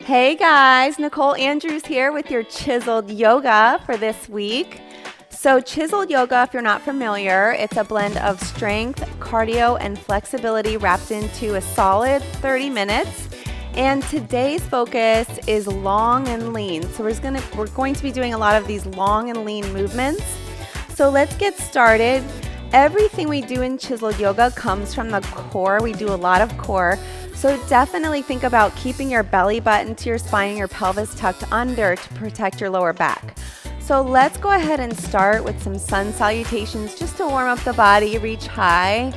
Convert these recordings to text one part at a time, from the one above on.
Hey guys, Nicole Andrews here with your Chiseled Yoga for this week. So Chiseled Yoga, if you're not familiar, it's a blend of strength, cardio, and flexibility wrapped into a solid 30 minutes. And today's focus is long and lean. So we're going to be doing a lot of these long and lean movements. So let's get started. Everything we do in Chiseled Yoga comes from the core. We do a lot of core. So definitely think about keeping your belly button to your spine and your pelvis tucked under to protect your lower back. So let's go ahead and start with some sun salutations just to warm up the body. Reach high.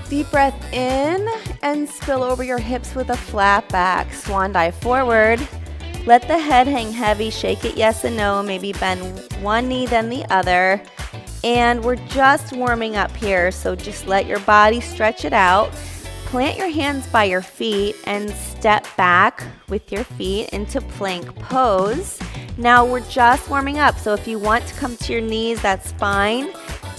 Deep breath in and spill over your hips with a flat back. Swan dive forward. Let the head hang heavy. Shake it yes and no. Maybe bend one knee then the other. And we're just warming up here. So just let your body stretch it out. Plant your hands by your feet and step back with your feet into plank pose. Now we're just warming up, so if you want to come to your knees, that's fine.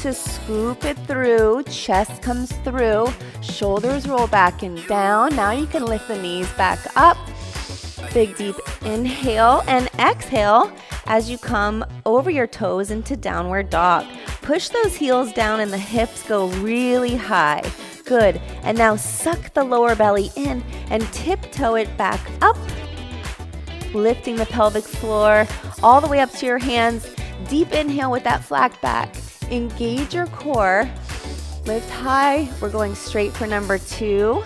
To scoop it through, chest comes through, shoulders roll back and down. Now you can lift the knees back up. Big deep inhale and exhale as you come over your toes into downward dog. Push those heels down and the hips go really high. Good. And now suck the lower belly in and tiptoe it back up, lifting the pelvic floor all the way up to your hands. Deep inhale with that flat back. Engage your core. Lift high. We're going straight for number 2.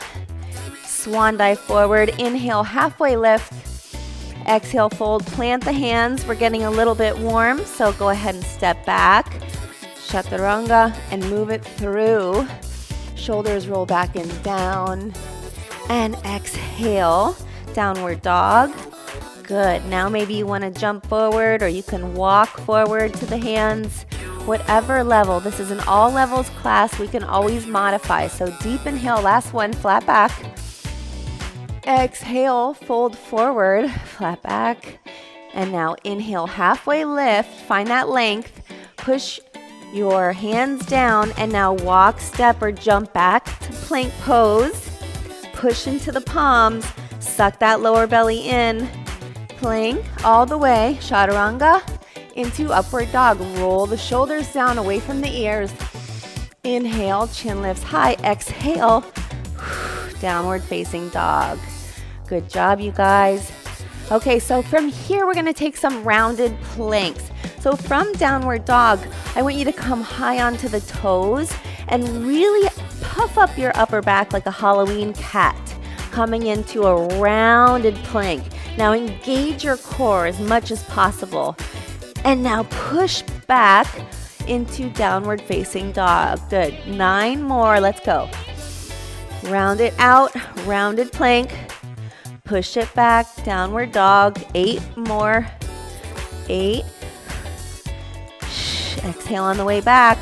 Swan dive forward. Inhale, halfway lift. Exhale, fold. Plant the hands. We're getting a little bit warm, so go ahead and step back. Chaturanga and move it through. Shoulders roll back and down. And exhale, downward dog. Good. Now maybe you want to jump forward or you can walk forward to the hands. Whatever level. This is an all levels class. We can always modify. So deep inhale, last one, flat back. Exhale, fold forward, flat back. And now inhale, halfway lift. Find that length. Push your hands down and now walk, step, or jump back to plank pose. Push into the palms. Suck that lower belly in. Plank all the way. Chaturanga into upward dog. Roll the shoulders down away from the ears. Inhale, chin lifts high. Exhale, downward facing dog. Good job, you guys. Okay, so from here, we're gonna take some rounded planks. So from downward dog, I want you to come high onto the toes and really puff up your upper back like a Halloween cat, coming into a rounded plank. Now engage your core as much as possible. And now push back into downward facing dog. Good. 9 more. Let's go. Round it out. Rounded plank. Push it back. Downward dog. 8 more. 8. Exhale on the way back.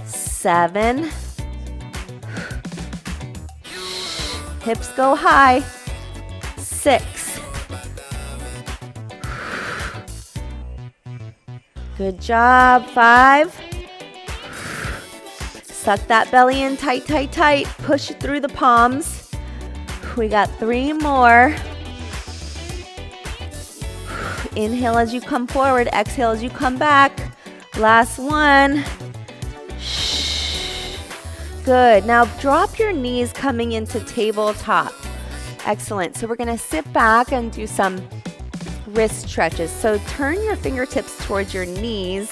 7. Hips go high. 6. Good job. 5. Suck that belly in tight, tight, tight. Push it through the palms. We got 3 more. Inhale as you come forward. Exhale as you come back. Last one. Good. Now drop your knees coming into tabletop. Excellent. So we're going to sit back and do some wrist stretches. So turn your fingertips towards your knees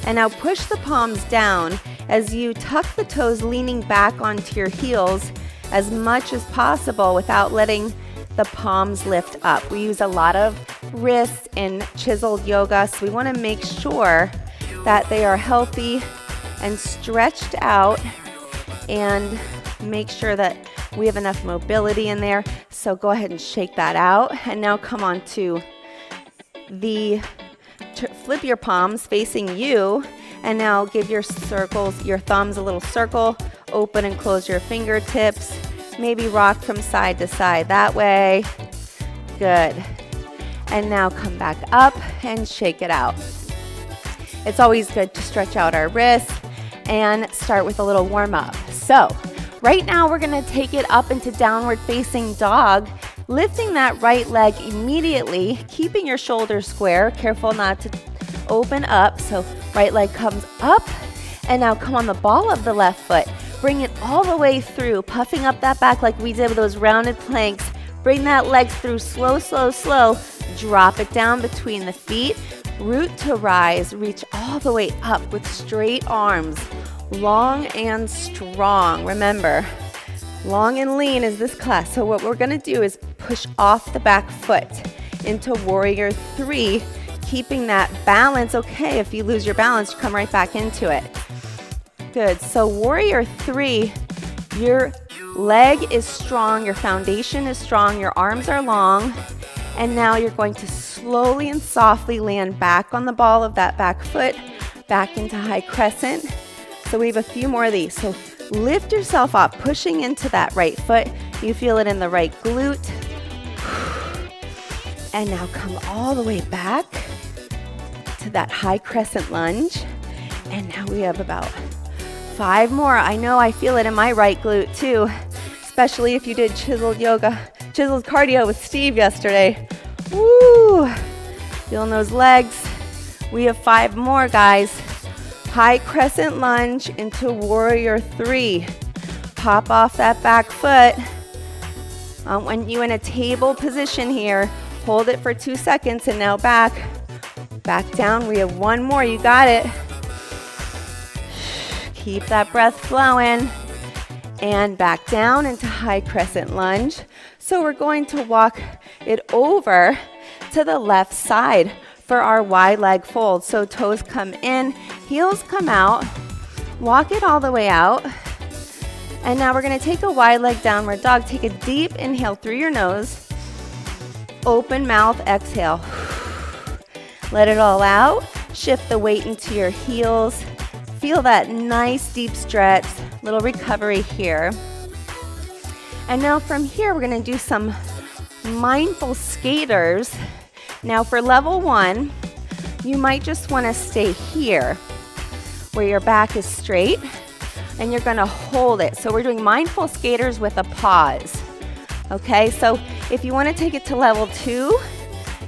and now push the palms down as you tuck the toes, leaning back onto your heels as much as possible without letting the palms lift up. We use a lot of wrists in Chiseled Yoga, so we want to make sure that they are healthy and stretched out and make sure that we have enough mobility in there. So go ahead and shake that out. And now come on to flip your palms facing you. And now give your thumbs a little circle. Open and close your fingertips. Maybe rock from side to side that way. Good. And now come back up and shake it out. It's always good to stretch out our wrists and start with a little warm up. So right now we're gonna take it up into downward facing dog. lifting that right leg immediately, keeping your shoulders square, careful not to open up. So right leg comes up, and now come on the ball of the left foot. Bring it all the way through, puffing up that back like we did with those rounded planks. Bring that leg through, slow, slow, slow. Drop it down between the feet. Root to rise, reach all the way up with straight arms. Long and strong. Remember, long and lean is this class. So what we're gonna do is push off the back foot into warrior three, keeping that balance. Okay, if you lose your balance, come right back into it. Good, so warrior three, your leg is strong, your foundation is strong, your arms are long, and now you're going to slowly and softly land back on the ball of that back foot, back into high crescent. So we have a few more of these. So lift yourself up, pushing into that right foot. You feel it in the right glute. And now come all the way back to that high crescent lunge. And now we have about 5 more. I know I feel it in my right glute too, especially if you did chiseled yoga, chiseled cardio with Steve yesterday. Woo! Feeling those legs. We have 5 more, guys. High crescent lunge into warrior three. Pop off that back foot. When you're in a table position here, hold it for 2 seconds and now back down. We have 1 more, you got it. Keep that breath flowing. And back down into high crescent lunge. So we're going to walk it over to the left side for our wide leg fold. So toes come in, heels come out, walk it all the way out. And now we're gonna take a wide leg downward dog. Take a deep inhale through your nose. Open mouth, exhale. Let it all out. Shift the weight into your heels. Feel that nice deep stretch, little recovery here. And now from here, we're gonna do some mindful skaters. Now for level 1, you might just wanna stay here where your back is straight and you're gonna hold it. So we're doing mindful skaters with a pause. Okay, so if you wanna take it to level 2,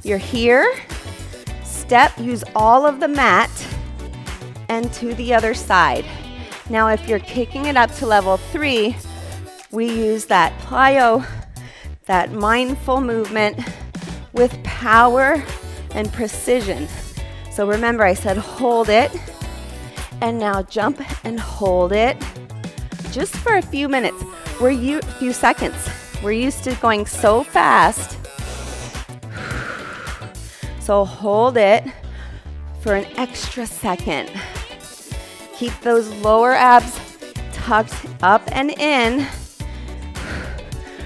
you're here, step, use all of the mat, and to the other side. Now if you're kicking it up to level 3, we use that plyo, that mindful movement with power and precision. So remember I said hold it, and now jump and hold it just for a few minutes. Few seconds. We're used to going so fast. So hold it for an extra second. Keep those lower abs tucked up and in.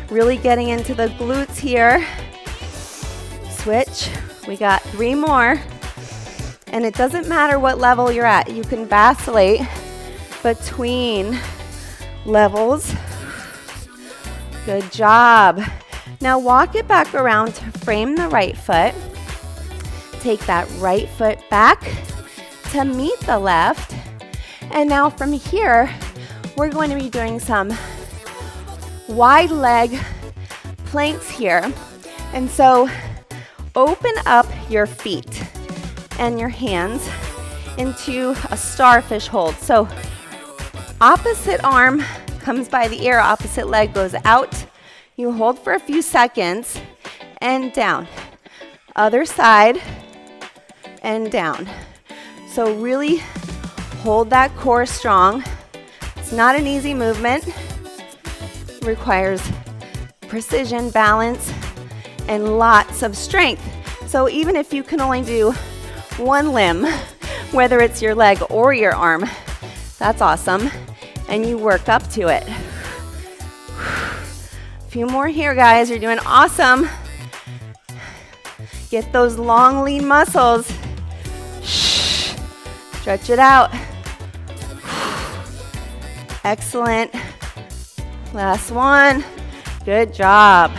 Really getting into the glutes here. Switch. We got 3 more. And it doesn't matter what level you're at. You can vacillate between levels. Good job. Now walk it back around to frame the right foot. Take that right foot back to meet the left. And now from here, we're going to be doing some wide leg planks here. And so open up your feet and your hands into a starfish hold. So opposite arm comes by the ear, opposite leg goes out. You hold for a few seconds and down. Other side and down. So really hold that core strong. It's not an easy movement. It requires precision, balance, and lots of strength. So even if you can only do one limb, whether it's your leg or your arm, that's awesome. And you work up to it. A few more here, guys. You're doing awesome. Get those long, lean muscles. Stretch it out. Excellent. Last one. Good job.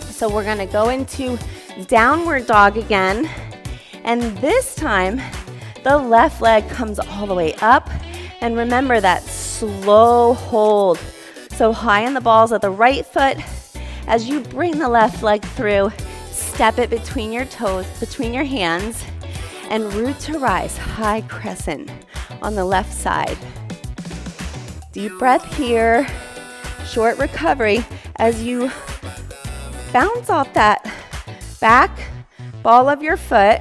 So we're going to go into downward dog again. And this time, the left leg comes all the way up. And remember that slow hold. So high on the balls of the right foot As you bring the left leg through, step it between your toes, between your hands, and root to rise, high crescent on the left side. Deep breath here, short recovery as you bounce off that back ball of your foot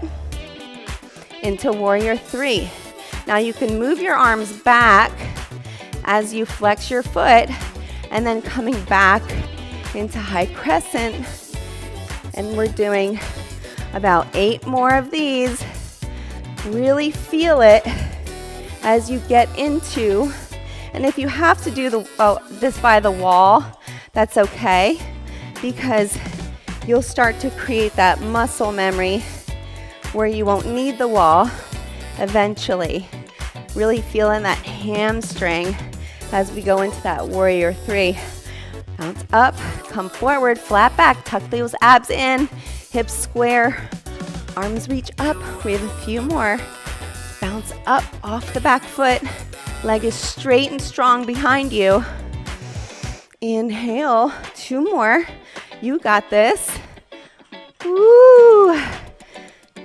into warrior three. Now you can move your arms back as you flex your foot and then coming back into high crescent. And we're doing about 8 more of these. Really feel it as you get into, and if you have to do this by the wall, that's okay, because you'll start to create that muscle memory where you won't need the wall eventually. Really feeling that hamstring as we go into that warrior three. Bounce up, come forward, flat back, tuck those abs in, hips square, arms reach up. We have a few more. Bounce up off the back foot, leg is straight and strong behind you. Inhale, 2 more. You got this. Woo!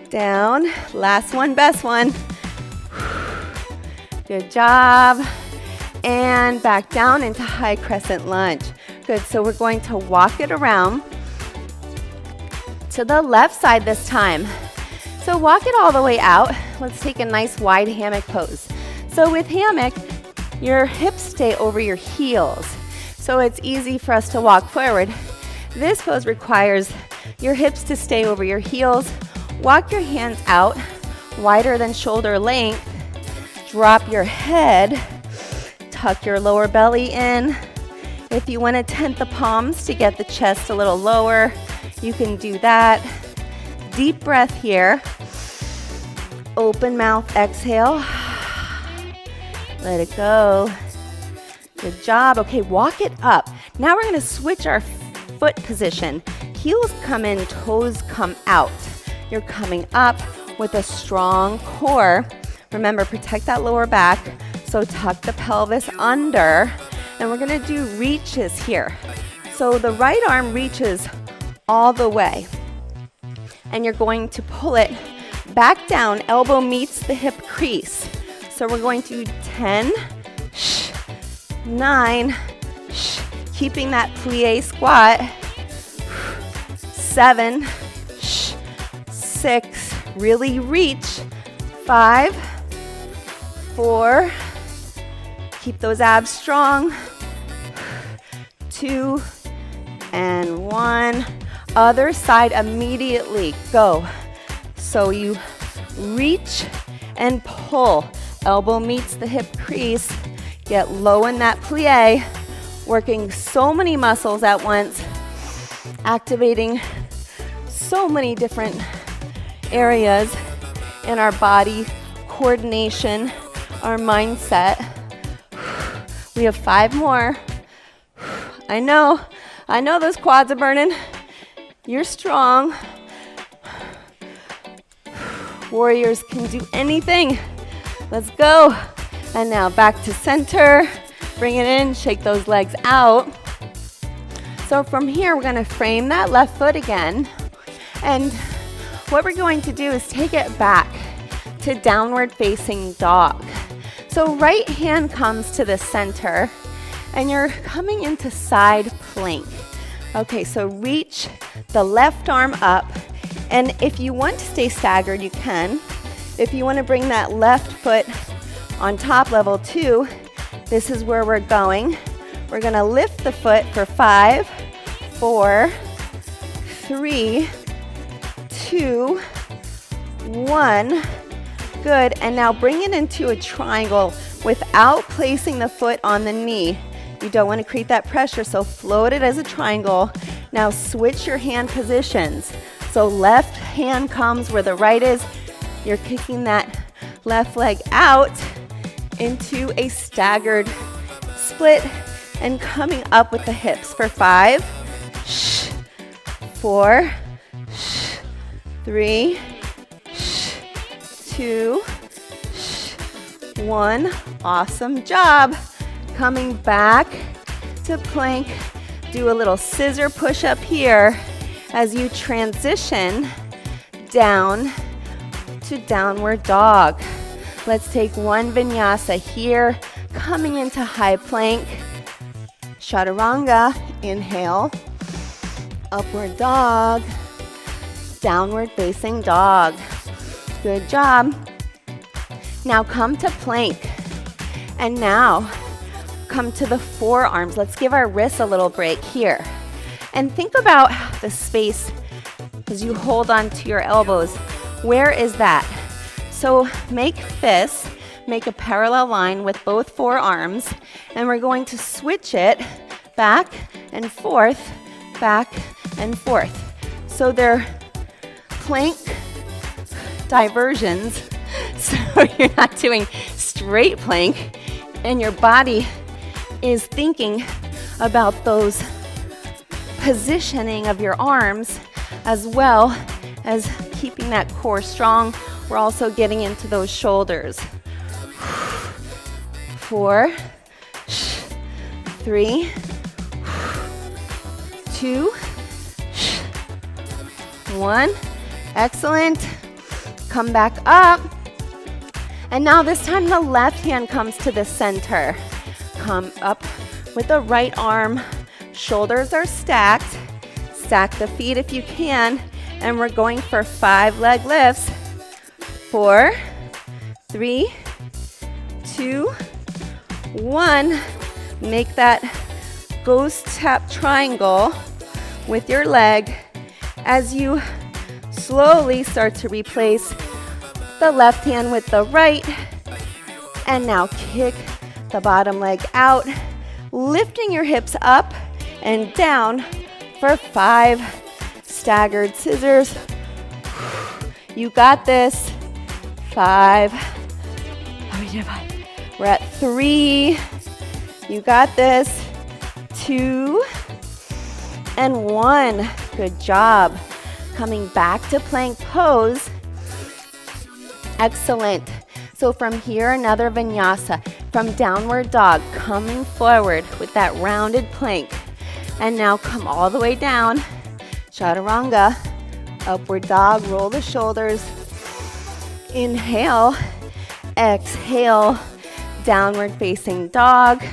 Down, last one, best one. Good job. And back down into high crescent lunge. Good, so we're going to walk it around to the left side this time. So walk it all the way out. Let's take a nice wide hammock pose. So with hammock, your hips stay over your heels. So it's easy for us to walk forward. This pose requires your hips to stay over your heels. Walk your hands out, wider than shoulder length. Drop your head. Tuck your lower belly in. If you want to tent the palms to get the chest a little lower, you can do that. Deep breath here. Open mouth, exhale. Let it go. Good job. Okay, walk it up. Now we're going to switch our foot position. Heels come in, toes come out. You're coming up with a strong core. Remember, protect that lower back. So tuck the pelvis under. And we're going to do reaches here. So the right arm reaches all the way. And you're going to pull it back down. Elbow meets the hip crease. So we're going to do 10, 9, keeping that plie squat. 7, 6, really reach. 5, 4, keep those abs strong. 2, and 1. Other side immediately, go. So you reach and pull. Elbow meets the hip crease. Get low in that plie. Working so many muscles at once. Activating so many different areas in our body. Coordination, our mindset. We have 5 more. I know those quads are burning. You're strong. Warriors can do anything. Let's go. And now back to center. Bring it in, shake those legs out. So from here, we're gonna frame that left foot again. And what we're going to do is take it back to downward facing dog. So right hand comes to the center and you're coming into side plank. Okay, so reach the left arm up, and if you want to stay staggered, you can. If you want to bring that left foot on top, level 2, this is where we're going. We're gonna lift the foot for 5, 4, 3, 2, 1. Good, and now bring it into a triangle without placing the foot on the knee. You don't want to create that pressure, so float it as a triangle. Now switch your hand positions. So left hand comes where the right is. You're kicking that left leg out into a staggered split and coming up with the hips for 5, 4, 3, 2, 1. Awesome job. Coming back to plank, do a little scissor push-up here as you transition down to downward dog. Let's take one vinyasa here, coming into high plank. Chaturanga, inhale. Upward dog. Downward facing dog. Good job. Now come to plank. And now come to the forearms. Let's give our wrists a little break here. And think about the space as you hold on to your elbows. Where is that? So make fists, make a parallel line with both forearms, and we're going to switch it back and forth, back and forth. So they're plank diversions, so you're not doing straight plank, and your body is thinking about those positioning of your arms as well as keeping that core strong. We're also getting into those shoulders. 4, 3, 2, 1. Excellent. Come back up. And now this time the left hand comes to the center. Come up with the right arm. Shoulders are stacked. Stack the feet if you can. And we're going for 5 leg lifts. 4, 3, 2, 1. Make that ghost tap triangle with your leg as you slowly start to replace the left hand with the right. And now kick the bottom leg out, lifting your hips up and down for 5 staggered scissors. You got this. 5. We're at 3. You got this. 2 and 1. Good job. Coming back to plank pose. Excellent. So from here, another vinyasa. From downward dog, coming forward with that rounded plank. And now come all the way down. Chaturanga. Upward dog, roll the shoulders. Inhale. Exhale. Downward facing dog.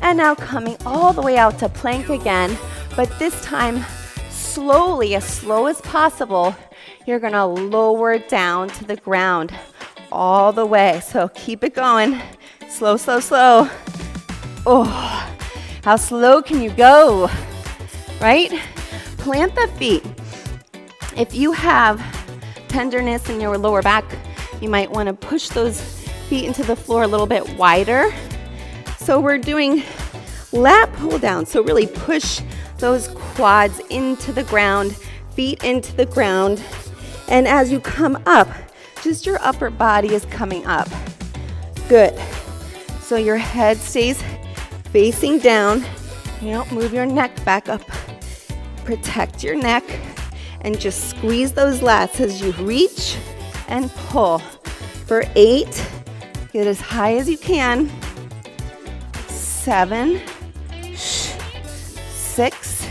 And now coming all the way out to plank again. But this time, slowly, as slow as possible, you're gonna lower down to the ground all the way. So keep it going. Slow, slow, slow. Oh, how slow can you go? Right? Plant the feet. If you have tenderness in your lower back, you might want to push those feet into the floor a little bit wider. So we're doing lat pull down. So really push those quads into the ground, feet into the ground. And as you come up, just your upper body is coming up. Good. So your head stays facing down. You don't move your neck back up. Protect your neck and just squeeze those lats as you reach and pull. For 8, get as high as you can. 7, 6,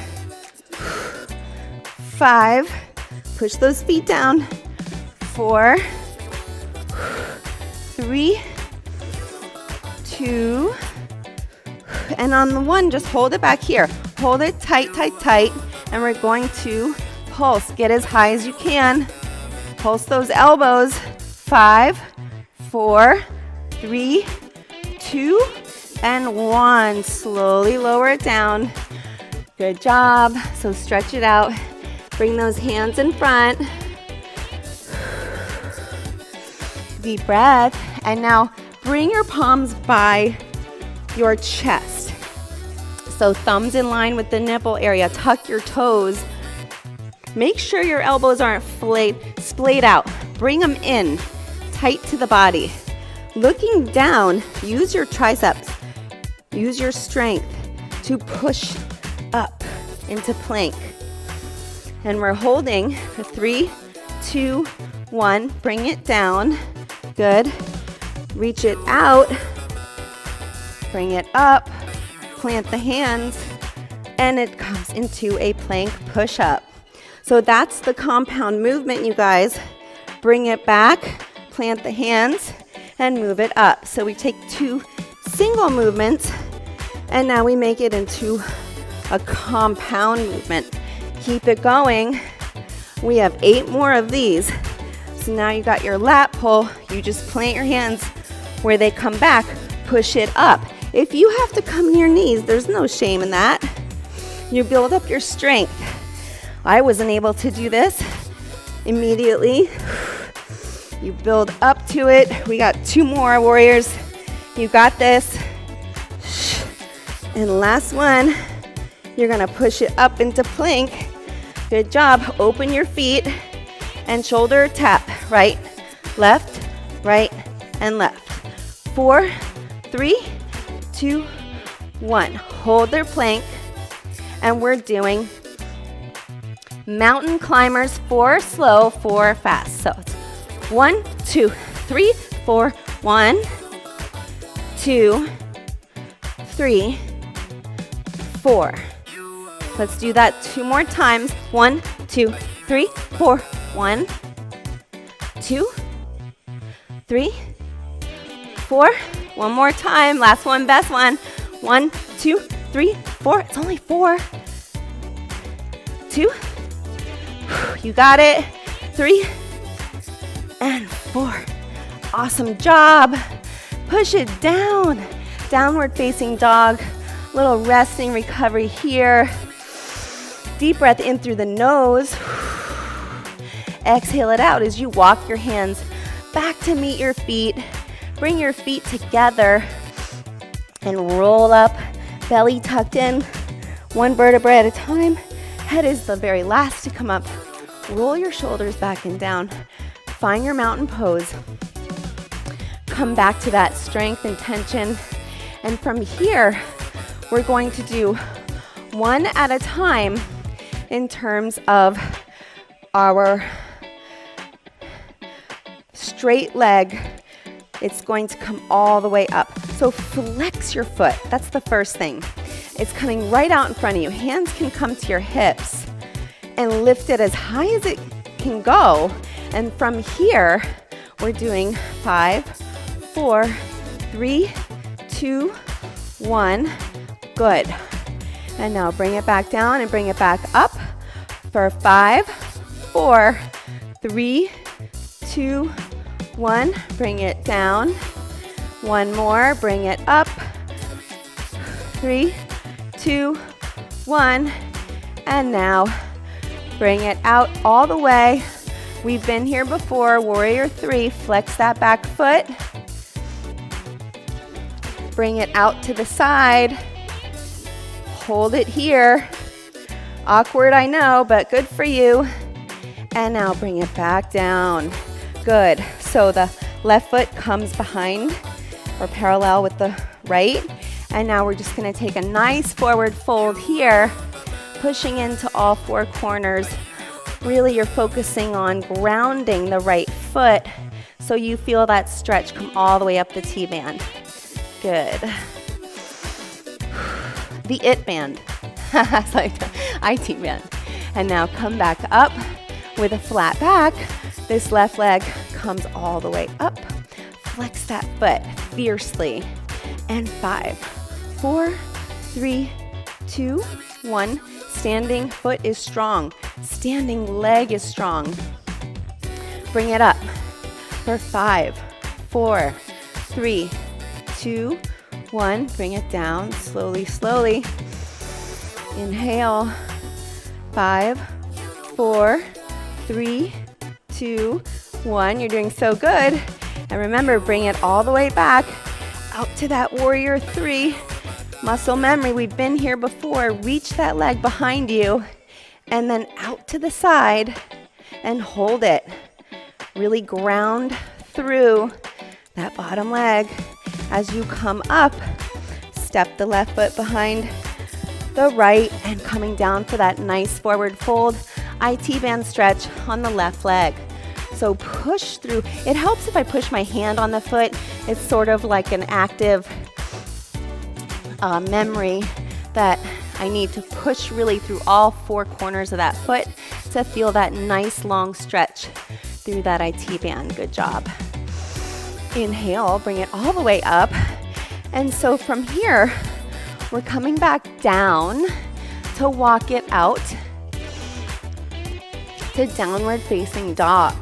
5, push those feet down. 4, 3, 2, and on the 1, just hold it back here. Hold it tight, tight, tight, and we're going to pulse. Get as high as you can. Pulse those elbows. 5, 4, 3, 2, and 1. Slowly lower it down. Good job. So stretch it out. Bring those hands in front. Deep breath. And now bring your palms by your chest. So thumbs in line with the nipple area. Tuck your toes. Make sure your elbows aren't splayed out. Bring them in, tight to the body. Looking down, use your triceps. Use your strength to push up into plank. And we're holding for 3, 2, 1. Bring it down. Good. Reach it out. Bring it up. Plant the hands. and it comes into a plank push-up. So that's the compound movement, you guys. Bring it back, plant the hands, and move it up. So we take 2 single movements, and now we make it into a compound movement. Keep it going. We have 8 more of these. So now you got your lat pull. You just plant your hands where they come back, push it up. If you have to come to your knees, there's no shame in that. You build up your strength. I wasn't able to do this immediately. You build up to it. We got 2 more, warriors. You got this. And last one, you're gonna push it up into plank. Good job. Open your feet and shoulder tap. Right, left, right, and left. 4, 3, 2, 1. Hold their plank. And we're doing mountain climbers, 4 slow, 4 fast. So it's 1, 2, 3, 4. 1, 2, 3, 4. Let's do that 2 more times. 1, 2, 3, 4. 1, 2, 3, 4. One more time. Last one, best one. 1, 2, 3, 4. It's only 4. 2. You got it. 3 and 4. Awesome job. Push it down. Downward facing dog. Little resting recovery here. Deep breath in through the nose. Exhale it out as you walk your hands back to meet your feet. Bring your feet together and roll up, belly tucked in, 1 vertebrae at a time. Head is the very last to come up. Roll your shoulders back and down. Find your mountain pose. Come back to that strength and tension. And from here, we're going to do 1 at a time in terms of our straight leg. It's going to come all the way up. So flex your foot. That's the first thing. It's coming right out in front of you. Hands can come to your hips and lift it as high as it can go. And from here, we're doing 5, 4, 3, 2, 1. Good. And now bring it back down and bring it back up for 5, 4, 3, 2, 1. Bring it down. 1 more. Bring it up. 3, 2, 1. And now bring it out all the way. We've been here before. Warrior 3. Flex that back foot. Bring it out to the side. Hold it here. Awkward, I know, but good for you. And now bring it back down. Good. So the left foot comes behind or parallel with the right. And now we're just going to take a nice forward fold here, pushing into all 4 corners. Really, you're focusing on grounding the right foot so you feel that stretch come all the way up the T-band. Good. The IT band. It's like the IT band. And now come back up with a flat back. This left leg comes all the way up. Flex that foot fiercely. And 5, 4, 3, 2, 1. Standing foot is strong. Standing leg is strong. Bring it up for 5, 4, 3, 2, 1. Bring it down slowly, slowly. Inhale. 5, 4, 3, 2, 1. You're doing so good. And remember, bring it all the way back out to that warrior 3. Muscle memory, we've been here before. Reach that leg behind you and then out to the side and hold it. Really ground through that bottom leg. As you come up, step the left foot behind the right and coming down for that nice forward fold. IT band stretch on the left leg. So push through. It helps if I push my hand on the foot. It's sort of like an active memory that I need to push really through all 4 corners of that foot to feel that nice long stretch through that IT band. Good job. Inhale, bring it all the way up. And so from here, we're coming back down to walk it out to downward facing dog.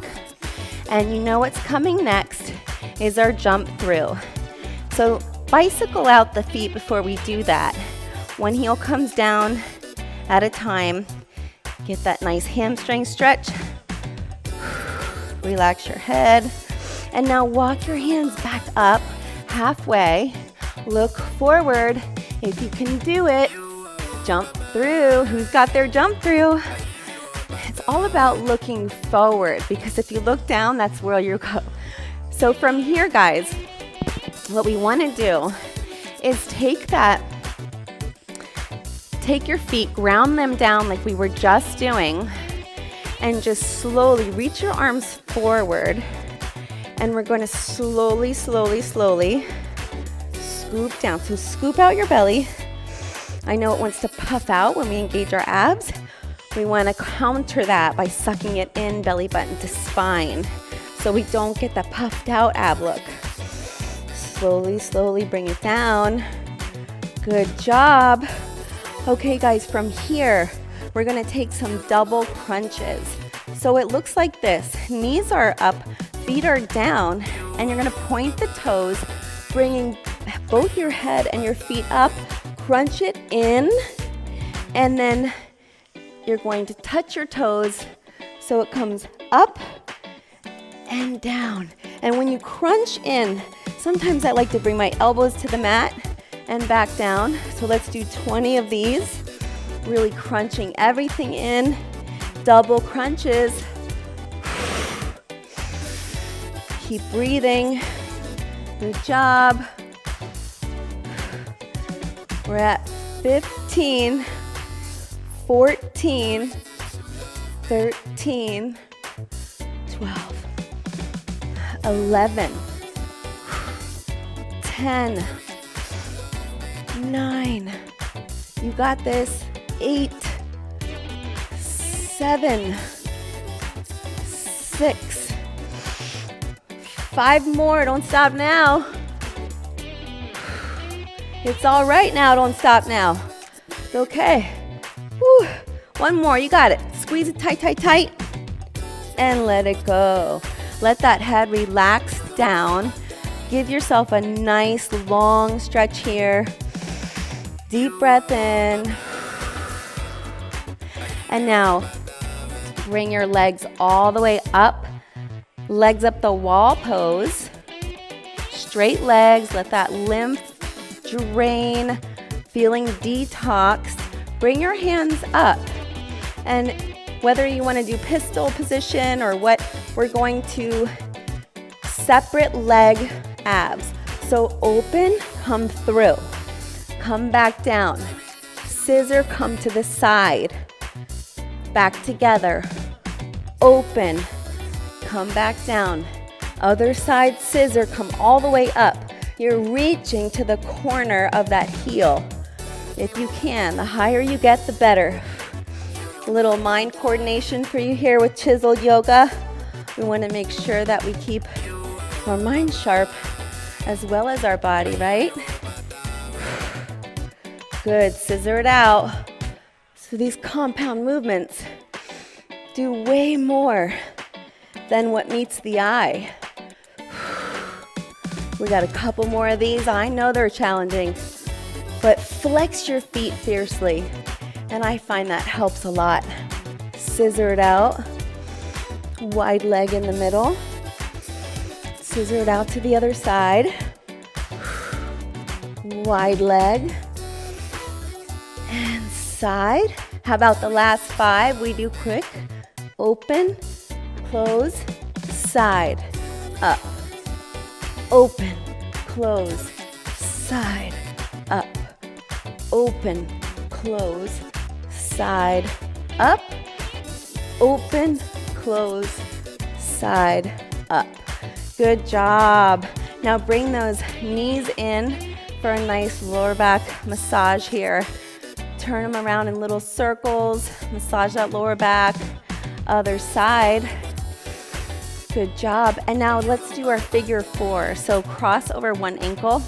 And you know what's coming next is our jump through. So bicycle out the feet before we do that. One heel comes down at a time. Get that nice hamstring stretch. Relax your head. And now walk your hands back up halfway. Look forward. If you can do it, jump through. Who's got their jump through? It's all about looking forward, because if you look down, that's where you go. So from here, guys, what we want to do is take your feet, ground them down like we were just doing, and just slowly reach your arms forward. And we're going to slowly, slowly, slowly scoop down. So scoop out your belly. I know it wants to puff out when we engage our abs. We want to counter that by sucking it in, belly button to spine, so we don't get the puffed out ab look. Slowly, slowly bring it down. Good job. Okay, guys, from here, we're going to take some double crunches. So it looks like this. Knees are up, feet are down, and you're going to point the toes, bringing both your head and your feet up, crunch it in, and then you're going to touch your toes so it comes up and down. And when you crunch in, sometimes I like to bring my elbows to the mat and back down. So let's do 20 of these, really crunching everything in, double crunches. Keep breathing. Good job. We're at 15. 14, 13, 12, 11, 10, 9, you got this, 8, 7, 6, 5 more, don't stop now. It's all right now, don't stop now. It's okay. Whew. One more, you got it. Squeeze it tight, tight, tight, and let it go. Let that head relax down. Give yourself a nice long stretch here. Deep breath in. And now, bring your legs all the way up. Legs up the wall pose. Straight legs, let that lymph drain. Feeling detox. Bring your hands up, and whether you want to do pistol position or what, we're going to separate leg abs. So open, come through, come back down, scissor, come to the side, back together, open, come back down, other side scissor, come all the way up. You're reaching to the corner of that heel. If you can, the higher you get, the better. A little mind coordination for you here with Chiseled Yoga. We want to make sure that we keep our mind sharp as well as our body, right? Good, scissor it out. So these compound movements do way more than what meets the eye. We got a couple more of these. I know they're challenging. But flex your feet fiercely, and I find that helps a lot. Scissor it out, wide leg in the middle. Scissor it out to the other side. Wide leg, and side. How about the last 5? We do quick. Open, close, side, up. Open, close, side, up. Open, close, side, up. Open, close, side, up. Good job. Now bring those knees in for a nice lower back massage here. Turn them around in little circles. Massage that lower back. Other side. Good job. And now let's do our figure 4. So cross over one ankle.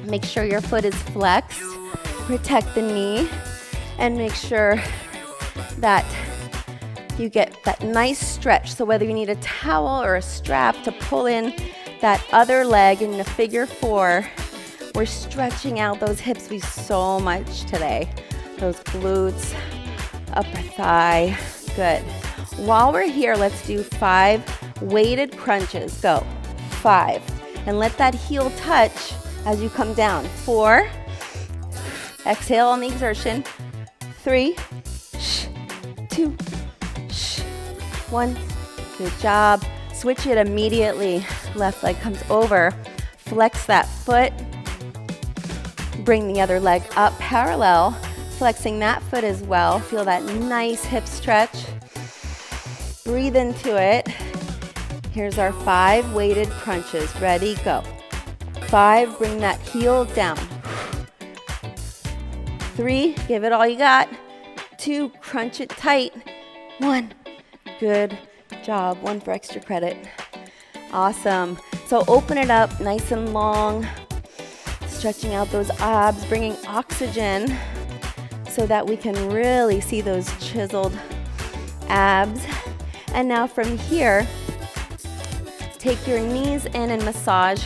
Make sure your foot is flexed. Protect the knee. And make sure that you get that nice stretch. So whether you need a towel or a strap to pull in that other leg in the figure 4, we're stretching out those hips so much today. Those glutes, upper thigh, good. While we're here, let's do 5 weighted crunches. Go, 5. And let that heel touch as you come down. 4, exhale on the exertion. 3, 2, 1, good job. Switch it immediately. Left leg comes over. Flex that foot. Bring the other leg up parallel. Flexing that foot as well. Feel that nice hip stretch. Breathe into it. Here's our 5 weighted crunches. Ready, go. 5, bring that heel down. 3, give it all you got. 2, crunch it tight. 1, good job. 1 for extra credit. Awesome. So open it up nice and long. Stretching out those abs, bringing oxygen so that we can really see those chiseled abs. And now from here, take your knees in and massage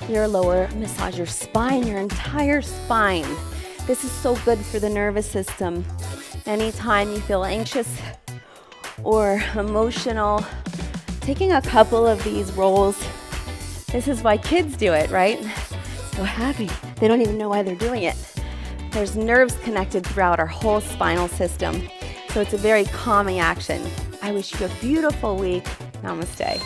your lower, massage your spine, your entire spine. This is so good for the nervous system. Anytime you feel anxious or emotional, taking a couple of these rolls, this is why kids do it, right? So happy. They don't even know why they're doing it. There's nerves connected throughout our whole spinal system. So it's a very calming action. I wish you a beautiful week. Namaste.